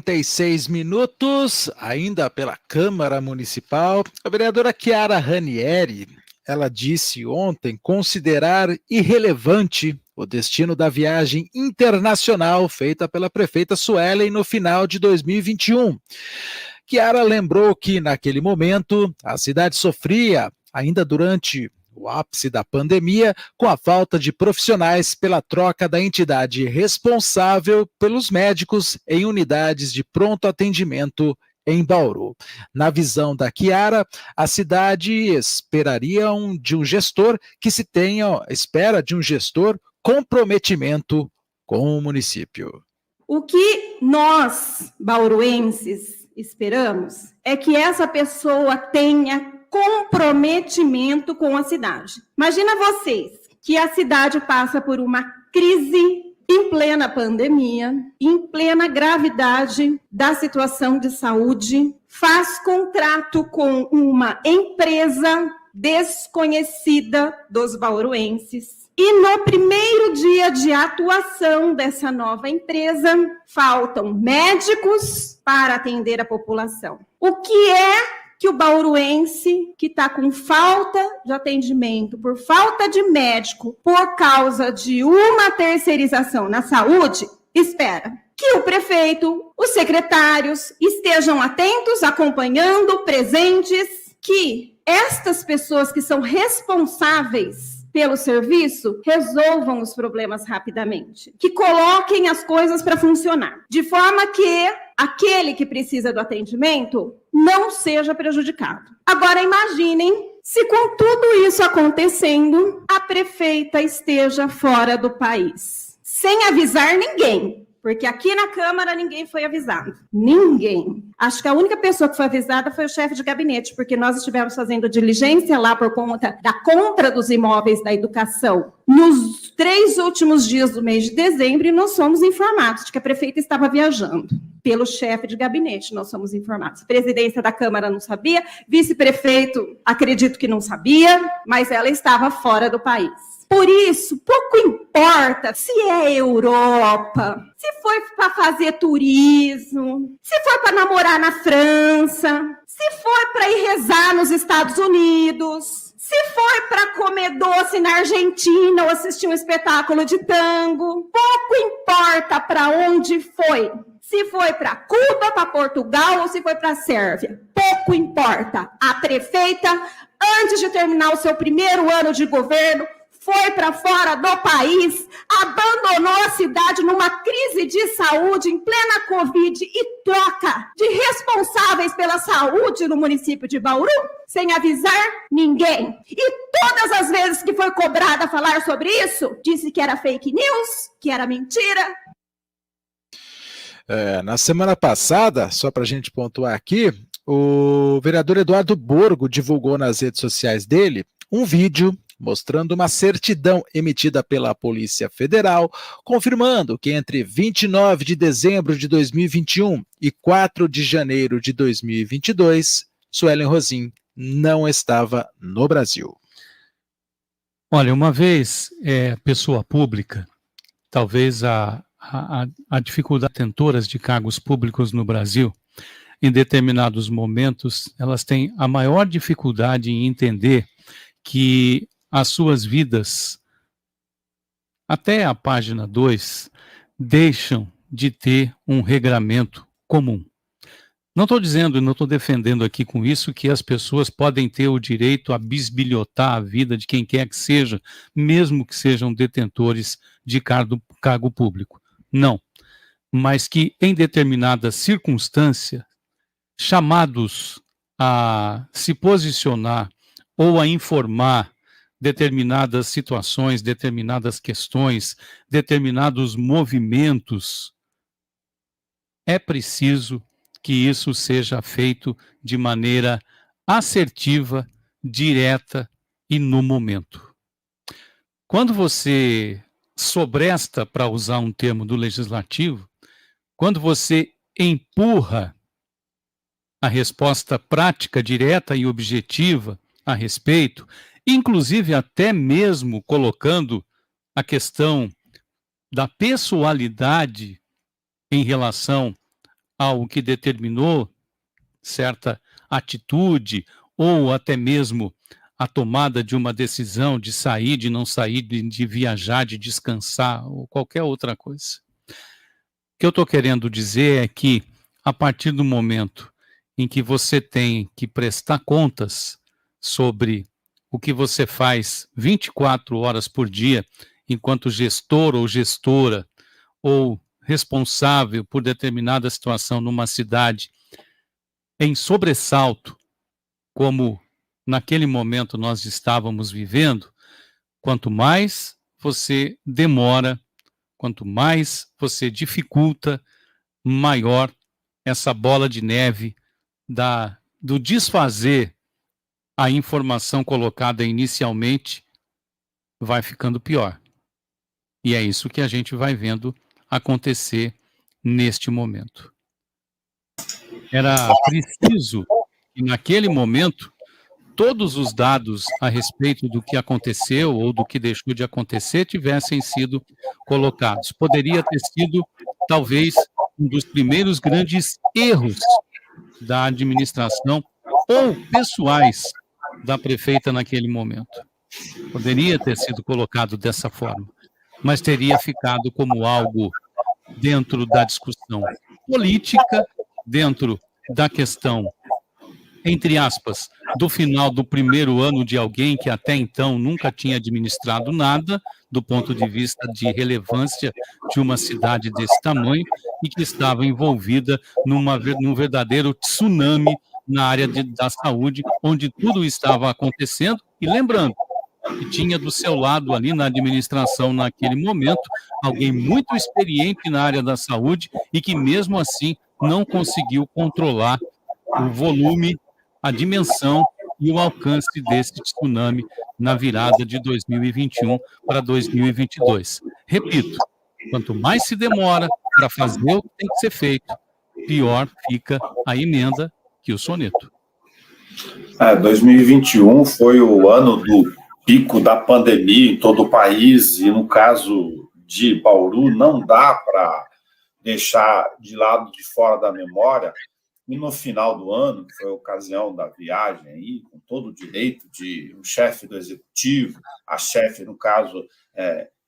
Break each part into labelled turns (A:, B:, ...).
A: 36 minutos, ainda pela Câmara Municipal. A vereadora Chiara Ranieri, ela disse ontem considerar irrelevante o destino da viagem internacional feita pela prefeita Suelen no final de 2021. Chiara lembrou que, naquele momento, a cidade sofria, ainda durante o ápice da pandemia, com a falta de profissionais pela troca da entidade responsável pelos médicos em unidades de pronto atendimento em Bauru. Na visão da Chiara, a cidade espera de um gestor comprometimento com o município.
B: O que nós, bauruenses, esperamos é que essa pessoa tenha comprometimento com a cidade. Imagina vocês que a cidade passa por uma crise em plena pandemia, em plena gravidade da situação de saúde, faz contrato com uma empresa desconhecida dos bauruenses. E no primeiro dia de atuação dessa nova empresa, faltam médicos para atender a população. O que é que o bauruense que está com falta de atendimento, por falta de médico, por causa de uma terceirização na saúde, espera? Que o prefeito, os secretários estejam atentos, acompanhando, presentes, que estas pessoas que são responsáveis pelo serviço, resolvam os problemas rapidamente. Que coloquem as coisas para funcionar. De forma que aquele que precisa do atendimento não seja prejudicado. Agora imaginem se com tudo isso acontecendo, a prefeita esteja fora do país. Sem avisar ninguém. Porque aqui na Câmara ninguém foi avisado. Ninguém. Acho que a única pessoa que foi avisada foi o chefe de gabinete, porque nós estivemos fazendo diligência lá por conta da compra dos imóveis da educação nos 3 últimos dias do mês de dezembro e nós fomos informados de que a prefeita estava viajando. Pelo chefe de gabinete, nós somos informados. A presidência da Câmara não sabia, vice-prefeito, acredito que não sabia, mas ela estava fora do país. Por isso, pouco importa se é Europa, se foi para fazer turismo, se foi para namorar na França, se foi para ir rezar nos Estados Unidos, se foi para comer doce na Argentina ou assistir um espetáculo de tango. Pouco importa para onde foi. Se foi para Cuba, para Portugal ou se foi para a Sérvia. Pouco importa. A prefeita, antes de terminar o seu primeiro ano de governo, foi para fora do país, abandonou a cidade numa crise de saúde em plena Covid e troca de responsáveis pela saúde no município de Bauru, sem avisar ninguém. E todas as vezes que foi cobrada falar sobre isso, disse que era fake news, que era mentira.
A: Na semana passada, só para a gente pontuar aqui, o vereador Eduardo Borgo divulgou nas redes sociais dele um vídeo mostrando uma certidão emitida pela Polícia Federal, confirmando que entre 29 de dezembro de 2021 e 4 de janeiro de 2022, Suelen Rosim não estava no Brasil.
C: Olha, uma vez pessoa pública, talvez a dificuldade detentoras de cargos públicos no Brasil, em determinados momentos, elas têm a maior dificuldade em entender que as suas vidas, até a página 2, deixam de ter um regramento comum. Não estou dizendo, não estou defendendo aqui com isso que as pessoas podem ter o direito a bisbilhotar a vida de quem quer que seja, mesmo que sejam detentores de cargo público. Não. Mas que em determinada circunstância, chamados a se posicionar ou a informar determinadas situações, determinadas questões, determinados movimentos, é preciso que isso seja feito de maneira assertiva, direta e no momento. Quando você sobresta, para usar um termo do legislativo, quando você empurra a resposta prática, direta e objetiva a respeito, inclusive até mesmo colocando a questão da pessoalidade em relação algo que determinou certa atitude, ou até mesmo a tomada de uma decisão de sair, de não sair, de viajar, de descansar, ou qualquer outra coisa. O que eu estou querendo dizer é que, a partir do momento em que você tem que prestar contas sobre o que você faz 24 horas por dia, enquanto gestor ou gestora, ou responsável por determinada situação numa cidade, em sobressalto, como naquele momento nós estávamos vivendo, quanto mais você demora, quanto mais você dificulta, maior essa bola de neve do desfazer a informação colocada inicialmente vai ficando pior. E é isso que a gente vai vendo acontecer neste momento. Era preciso que, naquele momento, todos os dados a respeito do que aconteceu ou do que deixou de acontecer tivessem sido colocados. Poderia ter sido, talvez, um dos primeiros grandes erros da administração ou pessoais da prefeita naquele momento. Poderia ter sido colocado dessa forma, mas teria ficado como algo dentro da discussão política, dentro da questão, entre aspas, do final do primeiro ano de alguém que até então nunca tinha administrado nada, do ponto de vista de relevância de uma cidade desse tamanho, e que estava envolvida num verdadeiro tsunami na área da saúde, onde tudo estava acontecendo, e lembrando que tinha do seu lado ali na administração naquele momento, alguém muito experiente na área da saúde e que mesmo assim não conseguiu controlar o volume, a dimensão e o alcance desse tsunami na virada de 2021 para 2022. Repito, quanto mais se demora para fazer o que tem que ser feito, pior fica a emenda que o soneto.
D: 2021 foi o ano do pico da pandemia em todo o país, e no caso de Bauru não dá para deixar de lado, de fora da memória. E no final do ano, que foi a ocasião da viagem, aí, com todo o direito de o chefe do executivo, a chefe, no caso,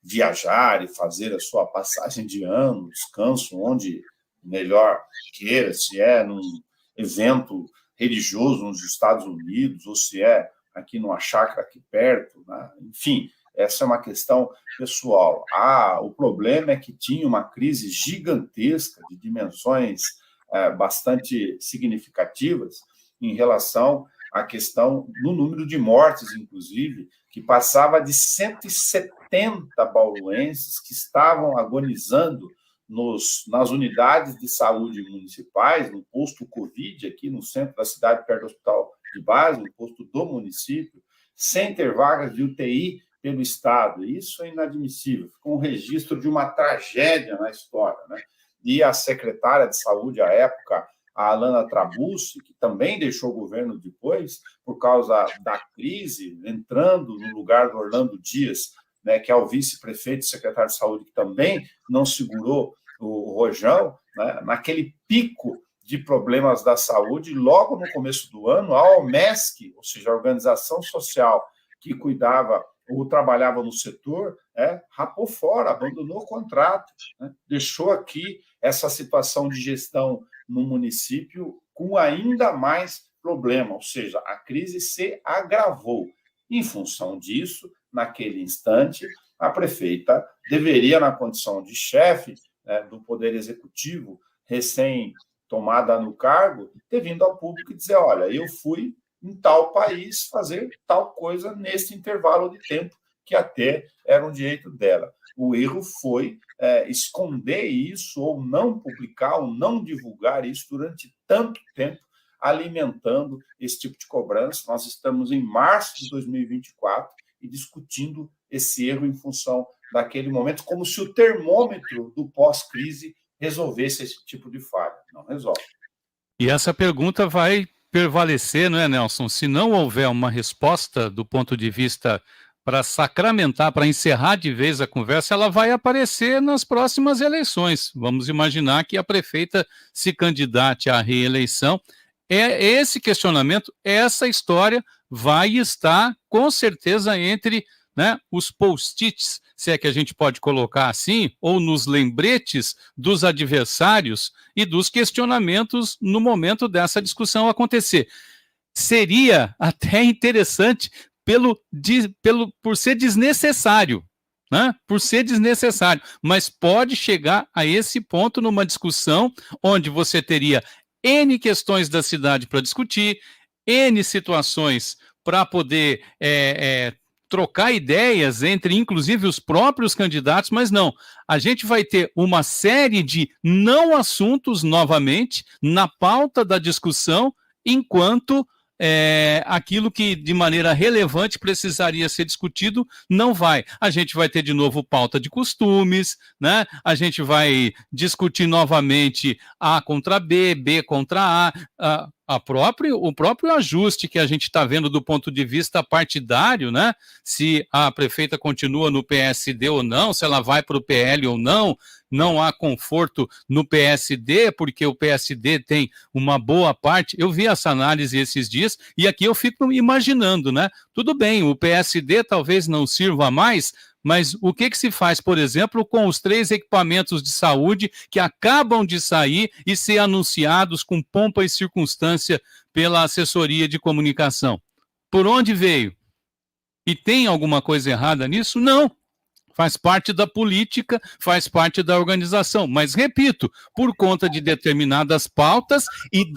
D: viajar e fazer a sua passagem de ano, descanso, onde melhor queira, se é num evento religioso nos Estados Unidos, ou se é aqui numa chácara aqui perto, né? Enfim, essa é uma questão pessoal. O problema é que tinha uma crise gigantesca de dimensões bastante significativas em relação à questão do número de mortes, inclusive, que passava de 170 bauruenses que estavam agonizando nas unidades de saúde municipais, no posto Covid, aqui no centro da cidade, perto do hospital de base, no posto do município, sem ter vagas de UTI pelo Estado. Isso é inadmissível. Ficou um registro de uma tragédia na história, né? E a secretária de saúde, à época, a Alana Trabucci, que também deixou o governo depois, por causa da crise, entrando no lugar do Orlando Dias, né, que é o vice-prefeito e secretário de saúde, que também não segurou o rojão, né, naquele pico de problemas da saúde, logo no começo do ano, a OMESC, ou seja, a organização social que cuidava ou trabalhava no setor, rapou fora, abandonou o contrato, né, deixou aqui essa situação de gestão no município com ainda mais problema, ou seja, a crise se agravou. Em função disso, naquele instante, a prefeita deveria, na condição de chefe, né, do Poder Executivo, recém-tomada no cargo, ter vindo ao público e dizer, olha, eu fui em tal país fazer tal coisa nesse intervalo de tempo, que até era um direito dela. O erro foi esconder isso, ou não publicar, ou não divulgar isso durante tanto tempo, alimentando esse tipo de cobrança. Nós estamos em março de 2024 e discutindo esse erro em função daquele momento, como se o termômetro do pós-crise resolvesse esse tipo de falha. Não resolve.
C: E essa pergunta vai prevalecer, não é, Nelson? Se não houver uma resposta do ponto de vista para sacramentar, para encerrar de vez a conversa, ela vai aparecer nas próximas eleições. Vamos imaginar que a prefeita se candidate à reeleição. Esse questionamento, essa história vai estar, com certeza, entre, né, os post-its, se é que a gente pode colocar assim, ou nos lembretes dos adversários e dos questionamentos no momento dessa discussão acontecer. Seria até interessante por ser desnecessário, né? Por ser desnecessário, mas pode chegar a esse ponto numa discussão onde você teria N questões da cidade para discutir, N situações para poder trocar ideias entre, inclusive, os próprios candidatos, mas não. A gente vai ter uma série de não assuntos, novamente, na pauta da discussão, enquanto aquilo que de maneira relevante precisaria ser discutido não vai. A gente vai ter de novo pauta de costumes, né? A gente vai discutir novamente A contra B, B contra A, o próprio ajuste que a gente está vendo do ponto de vista partidário, né? Se a prefeita continua no PSD ou não, se ela vai para o PL ou não. Não há conforto no PSD, porque o PSD tem uma boa parte. Eu vi essa análise esses dias, e aqui eu fico imaginando, né? Tudo bem, o PSD talvez não sirva mais, mas o que se faz, por exemplo, com os 3 equipamentos de saúde que acabam de sair e ser anunciados com pompa e circunstância pela assessoria de comunicação? Por onde veio? E tem alguma coisa errada nisso? Não. Faz parte da política, faz parte da organização. Mas, repito, por conta de determinadas pautas e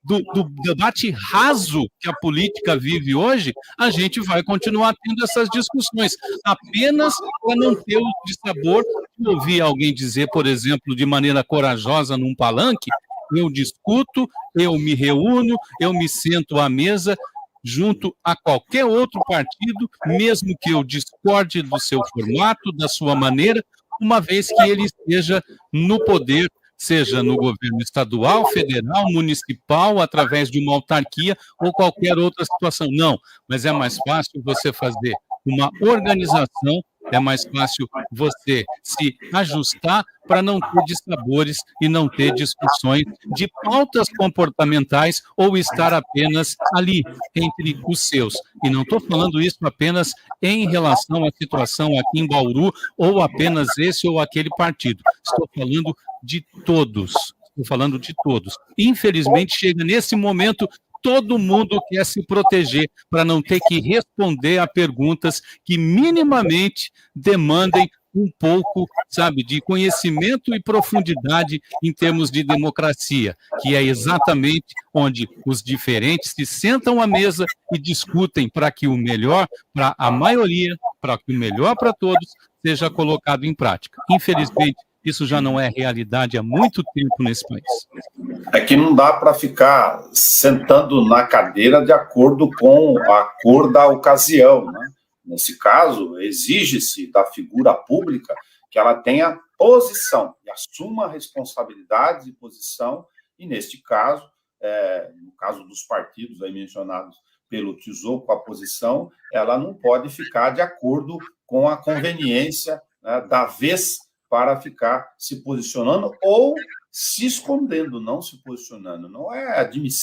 C: do debate raso que a política vive hoje, a gente vai continuar tendo essas discussões, apenas para não ter o dissabor de ouvir alguém dizer, por exemplo, de maneira corajosa num palanque: eu discuto, eu me reúno, eu me sento à mesa junto a qualquer outro partido, mesmo que eu discorde do seu formato, da sua maneira, uma vez que ele esteja no poder, seja no governo estadual, federal, municipal, através de uma autarquia ou qualquer outra situação. Não, mas é mais fácil você fazer uma organização, é mais fácil você se ajustar para não ter dissabores e não ter discussões de pautas comportamentais ou estar apenas ali, entre os seus. E não estou falando isso apenas em relação à situação aqui em Bauru, ou apenas esse ou aquele partido. Estou falando de todos. Estou falando de todos. Infelizmente, chega nesse momento, todo mundo quer se proteger para não ter que responder a perguntas que minimamente demandem um pouco, sabe, de conhecimento e profundidade em termos de democracia, que é exatamente onde os diferentes se sentam à mesa e discutem para que o melhor para a maioria, para que o melhor para todos seja colocado em prática. Infelizmente, isso já não é realidade há muito tempo nesse país.
D: É que não dá para ficar sentando na cadeira de acordo com a cor da ocasião, né? Nesse caso, exige-se da figura pública que ela tenha posição e assuma responsabilidade e posição, e neste caso, no caso dos partidos aí mencionados pelo Tizou, a posição, ela não pode ficar de acordo com a conveniência, né, da vez, para ficar se posicionando ou se escondendo, não se posicionando. Não é admissível